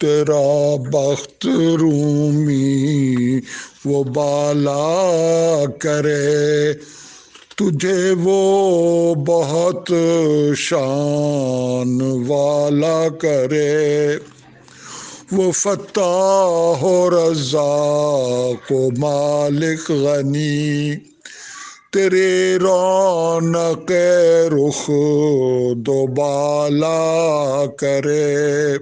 تیرا بخت رومی وہ بالا کرے، تجھے وہ بہت شان والا کرے، وہ فتاح و رزاق و مالک غنی، تیری رونق رخ دوبالا کرے،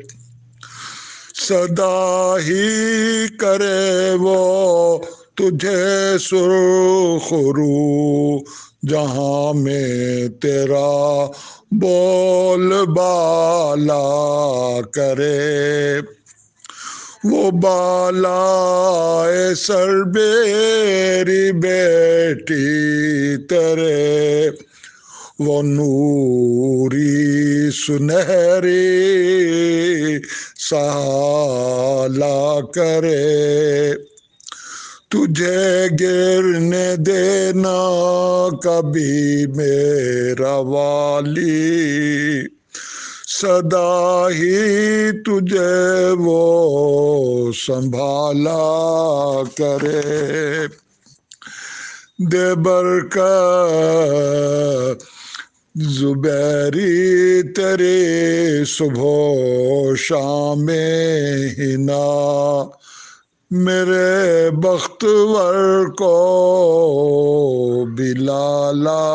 سدا ہی کرے وہ تجھے سرخ رو، جہاں میں تیرا بول بالا کرے، وہ بالائے سر میری بیٹی تیرے، وہ نوری سنہری سالا کرے، تجھے گرنے دینا کبھی میرا والی، سدا ہی تجھے وہ سنبھالا کرے، دے برکت زبیری تیری صبح و شام ہنا، میرے بختور کو بھی لالا